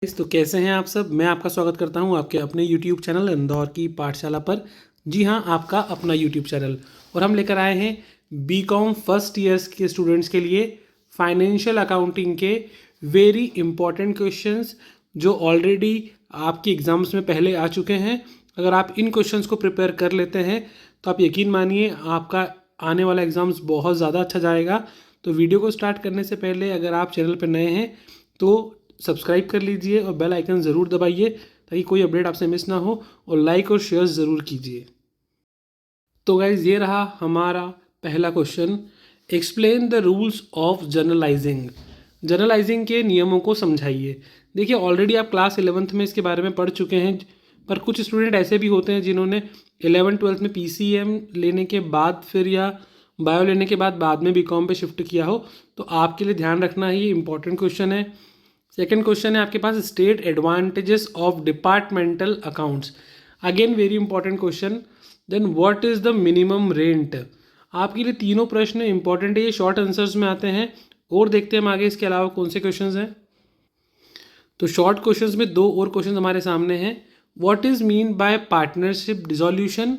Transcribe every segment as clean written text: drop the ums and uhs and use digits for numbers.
तो कैसे हैं आप सब। मैं आपका स्वागत करता हूं आपके अपने YouTube चैनल इंदौर की पाठशाला पर। जी हां, आपका अपना YouTube चैनल। और हम लेकर आए हैं बीकॉम फर्स्ट ईयर्स के स्टूडेंट्स के लिए फाइनेंशियल अकाउंटिंग के वेरी इंपॉर्टेंट क्वेश्चंस जो ऑलरेडी आपके एग्ज़ाम्स में पहले आ चुके हैं। अगर आप इन क्वेश्चंस को प्रिपेयर कर लेते हैं तो आप यकीन मानिए आपका आने वाला एग्ज़ाम्स बहुत ज़्यादा अच्छा जाएगा। तो वीडियो को स्टार्ट करने से पहले अगर आप चैनल पर नए हैं तो सब्सक्राइब कर लीजिए और बेल आइकन ज़रूर दबाइए ताकि कोई अपडेट आपसे मिस ना हो, और लाइक और शेयर ज़रूर कीजिए। तो गाइज ये रहा हमारा पहला question. Explain the rules of journalising. Journalising के नियमों को समझाइए। देखिए ऑलरेडी आप क्लास 11th में इसके बारे में पढ़ चुके हैं, पर कुछ स्टूडेंट ऐसे भी होते हैं जिन्होंने 11th-12th में PCM लेने के बाद फिर या बायो लेने के बाद में बीकॉम पे शिफ्ट किया हो, तो आपके लिए ध्यान रखना ये इंपॉर्टेंट क्वेश्चन है। सेकेंड क्वेश्चन है आपके पास, state advantages of departmental accounts. Again very important question. Then what is the minimum rent. आपके लिए तीनों प्रश्न इंपॉर्टेंट है, ये शॉर्ट आंसर्स में आते हैं। और देखते हैं हम आगे इसके अलावा कौन से क्वेश्चंस हैं। तो शॉर्ट क्वेश्चंस में दो और क्वेश्चन हमारे सामने हैं। What is mean by partnership dissolution.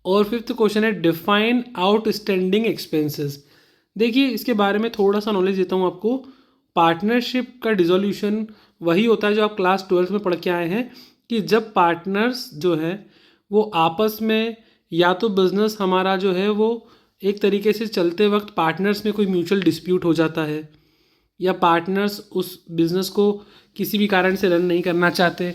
और फिफ्थ क्वेश्चन है डिफाइन आउटस्टैंडिंग एक्सपेंसेस। देखिए इसके बारे में थोड़ा सा नॉलेज देता हूँ आपको। पार्टनरशिप का डिसोल्यूशन वही होता है जो आप क्लास 12th में पढ़ के आए हैं, कि जब पार्टनर्स जो है वो आपस में, या तो बिजनेस हमारा जो है वो एक तरीके से चलते वक्त पार्टनर्स में कोई म्यूचुअल डिस्प्यूट हो जाता है, या पार्टनर्स उस बिज़नेस को किसी भी कारण से रन नहीं करना चाहते,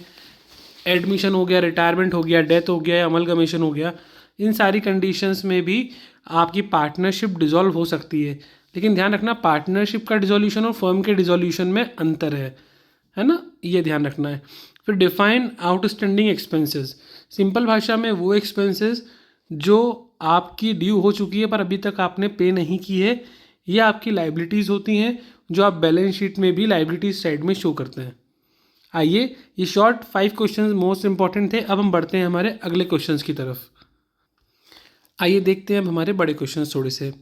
एडमिशन हो गया, रिटायरमेंट हो गया, डेथ हो गया या अमलगमेशन हो गया, इन सारी कंडीशंस में भी आपकी पार्टनरशिप डिसॉल्व हो सकती है। लेकिन ध्यान रखना पार्टनरशिप का डिसोल्यूशन और फर्म के डिसोल्यूशन में अंतर है ना, ये ध्यान रखना है। फिर डिफाइन आउटस्टैंडिंग एक्सपेंसेस। सिंपल भाषा में वो एक्सपेंसेस जो आपकी ड्यू हो चुकी है पर अभी तक आपने पे नहीं की है, ये आपकी लाइबिलिटीज़ होती हैं जो आप बैलेंस शीट में भी लाइबिलिटीज साइड में शो करते हैं। आइए, ये शॉर्ट 5 क्वेश्चन मोस्ट इंपॉर्टेंट थे। अब हम बढ़ते हैं हमारे अगले क्वेश्चन की तरफ। आइए देखते हैं अब हमारे बड़े क्वेश्चन थोड़े से।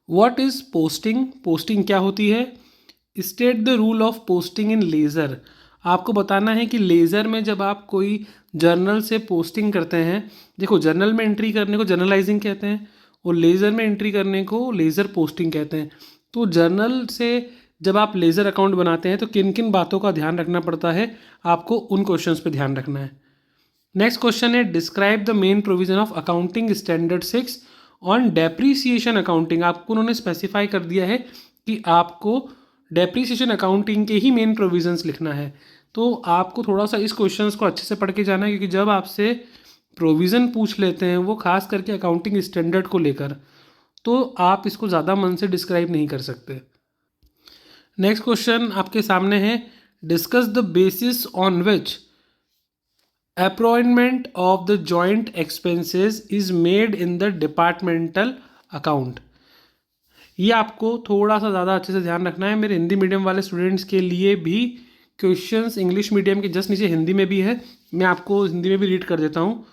What is posting. पोस्टिंग क्या होती है। State the rule of posting in laser. आपको बताना है कि लेज़र में जब आप कोई जर्नल से पोस्टिंग करते हैं, देखो जर्नल में एंट्री करने को जर्नलाइजिंग कहते हैं और लेज़र में एंट्री करने को लेज़र पोस्टिंग कहते हैं। तो जर्नल से जब आप लेज़र अकाउंट बनाते हैं तो किन किन बातों का ध्यान रखना पड़ता है, आपको उन क्वेश्चंस पे ध्यान रखना है। नेक्स्ट क्वेश्चन है describe the main provision of accounting standard 6 on depreciation accounting. आपको उन्होंने स्पेसिफाई कर दिया है कि आपको डेप्रीसिएशन अकाउंटिंग के ही मेन प्रोविजंस लिखना है। तो आपको थोड़ा सा इस क्वेश्चन को अच्छे से पढ़ के जाना है, क्योंकि जब आपसे प्रोविज़न पूछ लेते हैं वो खास करके अकाउंटिंग स्टैंडर्ड को लेकर, तो आप इसको ज़्यादा मन से डिस्क्राइब नहीं कर सकते। नेक्स्ट क्वेश्चन आपके सामने है discuss the basis on which appointment of the joint expenses is made in the departmental account. ये आपको थोड़ा सा ज़्यादा अच्छे से ध्यान रखना है। मेरे हिंदी मीडियम वाले स्टूडेंट्स के लिए भी क्वेश्चंस इंग्लिश मीडियम के जस्ट नीचे हिंदी में भी है, मैं आपको हिंदी में भी रीड कर देता हूँ।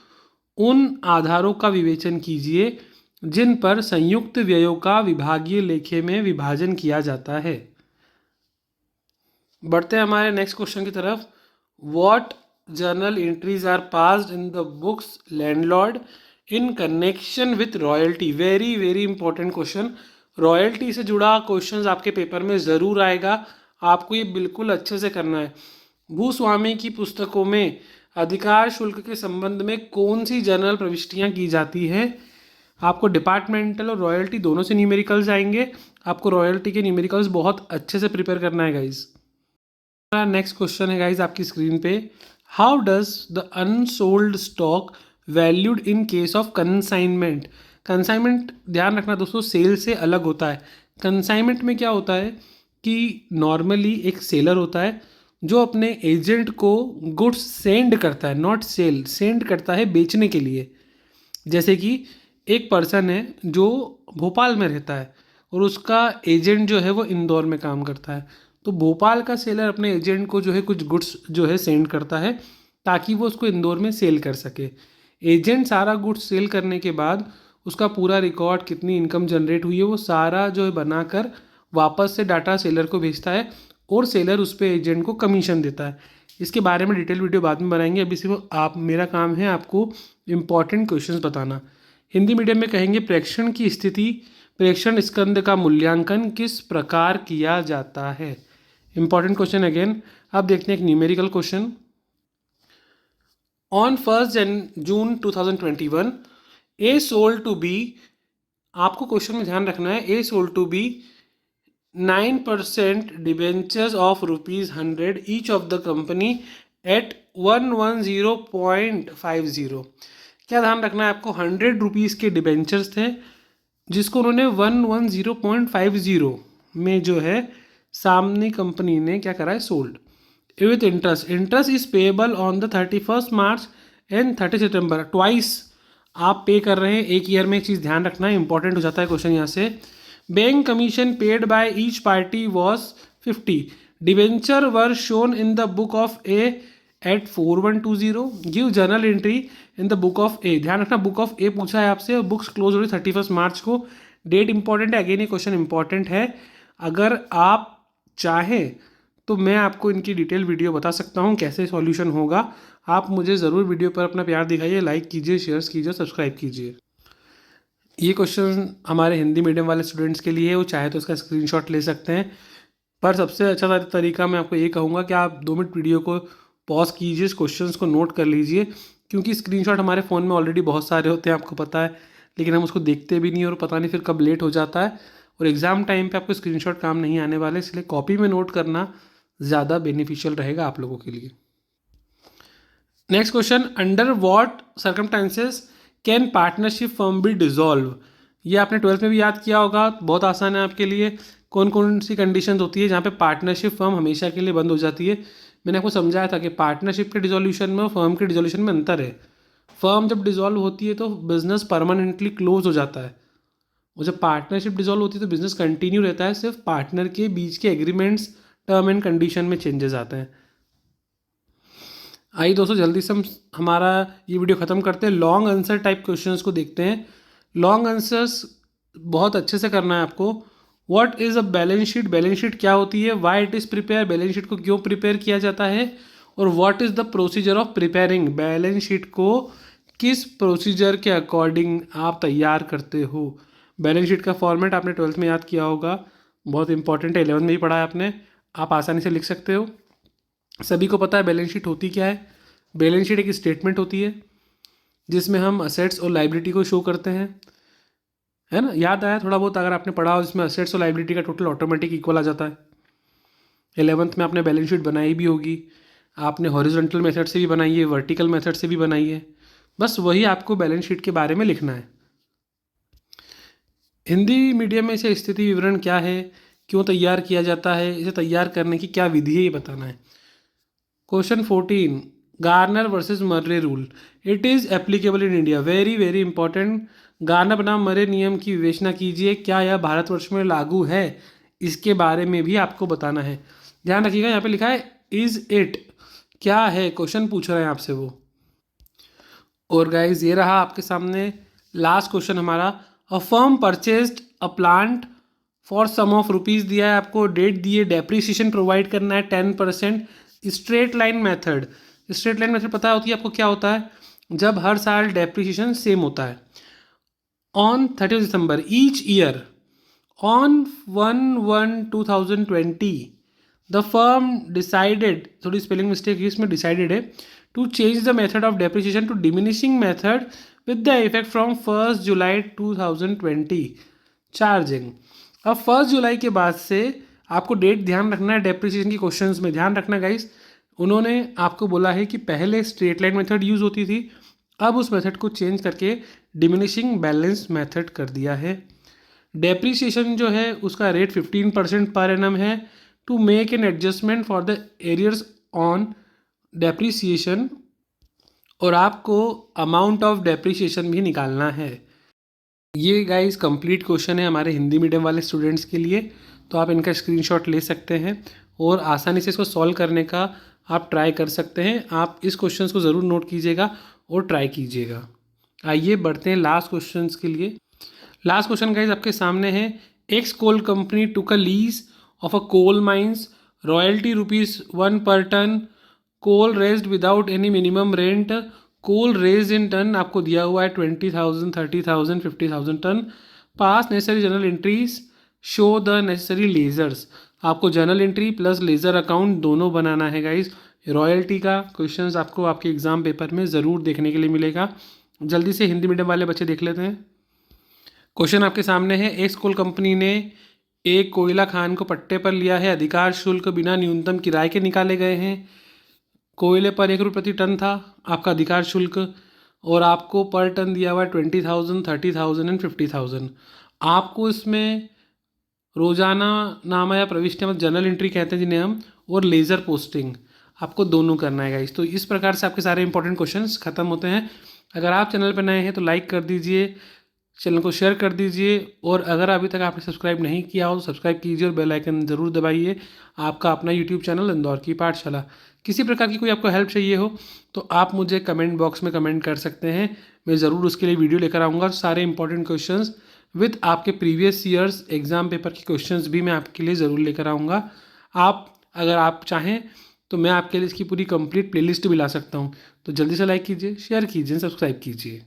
उन आधारों का विवेचन कीजिए जिन पर संयुक्त व्ययों का विभागीय लेखे में विभाजन किया जाता है। बढ़ते हैं हमारे नेक्स्ट क्वेश्चन की तरफ। What journal entries are passed in the books landlord in connection with royalty. Very very important question. Royalty से जुड़ा क्वेश्चन आपके पेपर में ज़रूर आएगा, आपको ये बिल्कुल अच्छे से करना है। भूस्वामी की पुस्तकों में अधिकार शुल्क के संबंध में कौन सी जर्नल प्रविष्टियाँ की जाती हैं। आपको डिपार्टमेंटल और रॉयल्टी दोनों से न्यूमेरिकल्स आएंगे, आपको रॉयल्टी के न्यूमेरिकल्स बहुत अच्छे से प्रिपेयर करना है गाइज। नेक्स्ट क्वेश्चन है गाइज आपकी स्क्रीन पे। How does the unsold stock valued in case of consignment. Consignment ध्यान रखना दोस्तों सेल से अलग होता है। कंसाइनमेंट में क्या होता है कि नॉर्मली एक सेलर होता है जो अपने एजेंट को गुड्स सेंड करता है, नॉट सेल, सेंड करता है बेचने के लिए। जैसे कि एक पर्सन है जो भोपाल में रहता है और उसका एजेंट जो है वो इंदौर में काम करता है, तो भोपाल का सेलर अपने एजेंट को जो है कुछ गुड्स जो है सेंड करता है ताकि वो उसको इंदौर में सेल कर सके। एजेंट सारा गुड्स सेल करने के बाद उसका पूरा रिकॉर्ड, कितनी इनकम जनरेट हुई है, वो सारा जो है बनाकर वापस से डाटा सेलर को भेजता है और सेलर उस पर एजेंट को कमीशन देता है। इसके बारे में डिटेल वीडियो बाद में बनाएंगे, अभी सिर्फ मेरा काम है आपको इम्पॉर्टेंट क्वेश्चंस बताना। हिंदी मीडियम में कहेंगे प्रेक्षण की स्थिति, प्रेक्षण स्कंद का मूल्यांकन किस प्रकार किया जाता है। Important question again. अब देखते हैं एक numerical question. On 1 June 2021 A sold to B, आपको क्वेश्चन में ध्यान रखना है, A sold to B 9% debentures of ₹100 each of the company at 110.50। क्या ध्यान रखना है आपको, ₹100 के डिबेंचर्स थे जिसको उन्होंने 110.50 में जो है सामने कंपनी ने क्या करा है, sold with interest. Interest is payable on the 31 March and 30 September, twice आप पे कर रहे हैं एक ईयर में। एक चीज़ ध्यान रखना है, इंपॉर्टेंट हो जाता है क्वेश्चन यहाँ से। Bank commission paid by each party was 50। Debenture were shown in the book of A at 4120। Give journal entry in the book of A. ध्यान रखना, बुक ऑफ ए पूछा है आपसे, बुक्स क्लोज हो रही 31 मार्च को। डेट इंपॉर्टेंट है, अगेन ये क्वेश्चन इंपॉर्टेंट है। अगर आप चाहें तो मैं आपको इनकी डिटेल वीडियो बता सकता हूँ कैसे सॉल्यूशन होगा। आप मुझे ज़रूर वीडियो पर अपना प्यार दिखाइए, लाइक कीजिए, शेयर्स कीजिए, सब्सक्राइब कीजिए। ये क्वेश्चन हमारे हिंदी मीडियम वाले स्टूडेंट्स के लिए है, वो चाहे तो इसका स्क्रीनशॉट ले सकते हैं। पर सबसे अच्छा तरीका मैं आपको ये कहूँगा कि आप 2 मिनट वीडियो को पॉज कीजिए, इस क्वेश्चंस को नोट कर लीजिए, क्योंकि स्क्रीनशॉट हमारे फ़ोन में ऑलरेडी बहुत सारे होते हैं, आपको पता है, लेकिन हम उसको देखते भी नहीं और पता नहीं फिर कब लेट हो जाता है, और एग्ज़ाम टाइम पे आपको स्क्रीनशॉट काम नहीं आने वाले, इसलिए कॉपी में नोट करना ज़्यादा बेनिफिशियल रहेगा आप लोगों के लिए। Next question, under what circumstances can partnership firm B dissolve. ये आपने 12th में भी याद किया होगा, बहुत आसान है आपके लिए। कौन कौन सी कंडीशन होती है जहाँ पे पार्टनरशिप फर्म हमेशा के लिए बंद हो जाती है। मैंने आपको समझाया था कि पार्टनरशिप के डिसोल्यूशन में और फर्म के डिसोल्यूशन में अंतर है। फर्म जब डिसॉल्व होती है तो बिजनेस परमानेंटली क्लोज हो जाता है, और जब पार्टनरशिप डिसॉल्व होती है तो बिजनेस कंटिन्यू रहता है, सिर्फ पार्टनर के बीच के एग्रीमेंट्स, टर्म एंड कंडीशन में चेंजेस आते हैं। आइए दोस्तों, जल्दी से हम हमारा ये वीडियो ख़त्म करते हैं। लॉन्ग आंसर टाइप क्वेश्चंस को देखते हैं। लॉन्ग आंसर्स बहुत अच्छे से करना है आपको। What is a balance sheet, balance sheet क्या होती है, why it is prepare, balance sheet को क्यों प्रिपेयर किया जाता है, और what is the procedure of preparing, balance sheet को किस प्रोसीजर के अकॉर्डिंग आप तैयार करते हो। बैलेंस शीट का फॉर्मेट आपने 12th में याद किया होगा, बहुत इंपॉर्टेंट है, 11th में भी पढ़ा है आपने, आप आसानी से लिख सकते हो। सभी को पता है बैलेंस शीट होती क्या है। बैलेंस शीट एक स्टेटमेंट होती है जिसमें हम असेट्स और लाइबिलिटी को शो करते हैं, है ना, याद आया थोड़ा बहुत अगर आपने पढ़ा हो, जिसमें असेट्स और लाइबिलिटी का टोटल ऑटोमेटिक इक्वल आ जाता है। 11th में आपने बैलेंस शीट बनाई भी होगी, आपने हॉरिजॉन्टल मेथड से भी बनाई है, वर्टिकल मेथड से भी बनाई है, बस वही आपको बैलेंस शीट के बारे में लिखना है। हिंदी मीडियम में इसे स्थिति विवरण क्या है, क्यों तैयार किया जाता है, इसे तैयार करने की क्या विधि है, ये बताना है। Question 14, Garner versus Murray rule, it is applicable in India. Very very important. Garner बनाम मर्रे नियम की विवेचना कीजिए, क्या यह भारतवर्ष में लागू है, इसके बारे में भी आपको बताना है। ध्यान रखिएगा, यहाँ पे लिखा है इज इट, क्या है, क्वेश्चन पूछ रहे हैं आपसे वो। और गाइज ये रहा आपके सामने लास्ट क्वेश्चन हमारा। A firm purchased a plant for sum of rupees दिया है आपको, डेट दी है, डेप्रीसिएशन प्रोवाइड करना है 10%। Straight line method, straight line method पता होती है आपको क्या होता है, जब हर साल डेप्रीसिएशन सेम होता है। On 30 December each year on 1/1/2020 the firm decided, थोड़ी स्पेलिंग मिस्टेक है इसमें, डिसाइडेड है, to change the method of depreciation to diminishing method with the effect from 1 July 2020 charging. अब 1 जुलाई के बाद से आपको डेट ध्यान रखना है, डेप्रिसिएशन के क्वेश्चंस में ध्यान रखना गाइस। उन्होंने आपको बोला है कि पहले स्ट्रेट लाइन मेथड यूज़ होती थी, अब उस मेथड को चेंज करके डिमिनिशिंग बैलेंस मेथड कर दिया है। डेप्रिसिएशन जो है उसका रेट 15% पर एनम है, to make an adjustment for the arrears on depreciation, और आपको अमाउंट ऑफ डेप्रिसिएशन भी निकालना है। ये गाइस कंप्लीट क्वेश्चन है हमारे हिंदी मीडियम वाले स्टूडेंट्स के लिए, तो आप इनका स्क्रीनशॉट ले सकते हैं और आसानी से इसको सॉल्व करने का आप ट्राई कर सकते हैं। आप इस क्वेश्चंस को ज़रूर नोट कीजिएगा और ट्राई कीजिएगा। आइए बढ़ते हैं लास्ट क्वेश्चंस के लिए। लास्ट क्वेश्चन गाइस आपके सामने है, X coal company took a lease of a coal mines royalty ₹1 per ton, coal raised without any minimum rent, coal raise in ton आपको दिया हुआ है 20,000, 30,000, 50,000 ton. Pass necessary journal entries, show the necessary ledgers, आपको journal entry plus ledger account दोनों बनाना है guys. Royalty का questions आपको आपके एग्जाम पेपर में ज़रूर देखने के लिए मिलेगा। जल्दी से हिंदी मीडियम वाले बच्चे देख लेते हैं। क्वेश्चन आपके सामने है, एक कोल कंपनी ने एक कोयला खान को पट्टे पर लिया है, अधिकार शुल्क बिना न्यूनतम किराए के निकाले गए हैं। कोयले पर ₹1 प्रति टन था आपका अधिकार शुल्क, और आपको पर टन दिया हुआ है 20,000, 30,000 एंड 50,000। आपको इसमें रोजाना नामा या प्रविष्टि मतलब जर्नल एंट्री कहते हैं जिन्हें हम, और लेज़र पोस्टिंग आपको दोनों करना है गाइस। तो इस प्रकार से आपके सारे इंपॉर्टेंट क्वेश्चंस खत्म होते हैं। अगर आप चैनल पर नए हैं तो लाइक कर दीजिए, चैनल को शेयर कर दीजिए, और अगर अभी तक आपने सब्सक्राइब नहीं किया हो तो सब्सक्राइब कीजिए और बेल आइकन ज़रूर दबाइए। आपका अपना यूट्यूब चैनल इंदौर की पाठशाला। किसी प्रकार की कोई आपको हेल्प चाहिए हो तो आप मुझे कमेंट बॉक्स में कमेंट कर सकते हैं, मैं ज़रूर उसके लिए वीडियो लेकर आऊँगा। सारे इंपॉर्टेंट क्वेश्चंस विद आपके प्रीवियस ईयर्स एग्जाम पेपर के क्वेश्चंस भी मैं आपके लिए ज़रूर लेकर आऊँगा। आप अगर आप चाहें तो मैं आपके लिए इसकी पूरी कंप्लीट प्लेलिस्ट भी ला सकता हूँ। तो जल्दी से लाइक कीजिए, शेयर कीजिए, सब्सक्राइब कीजिए।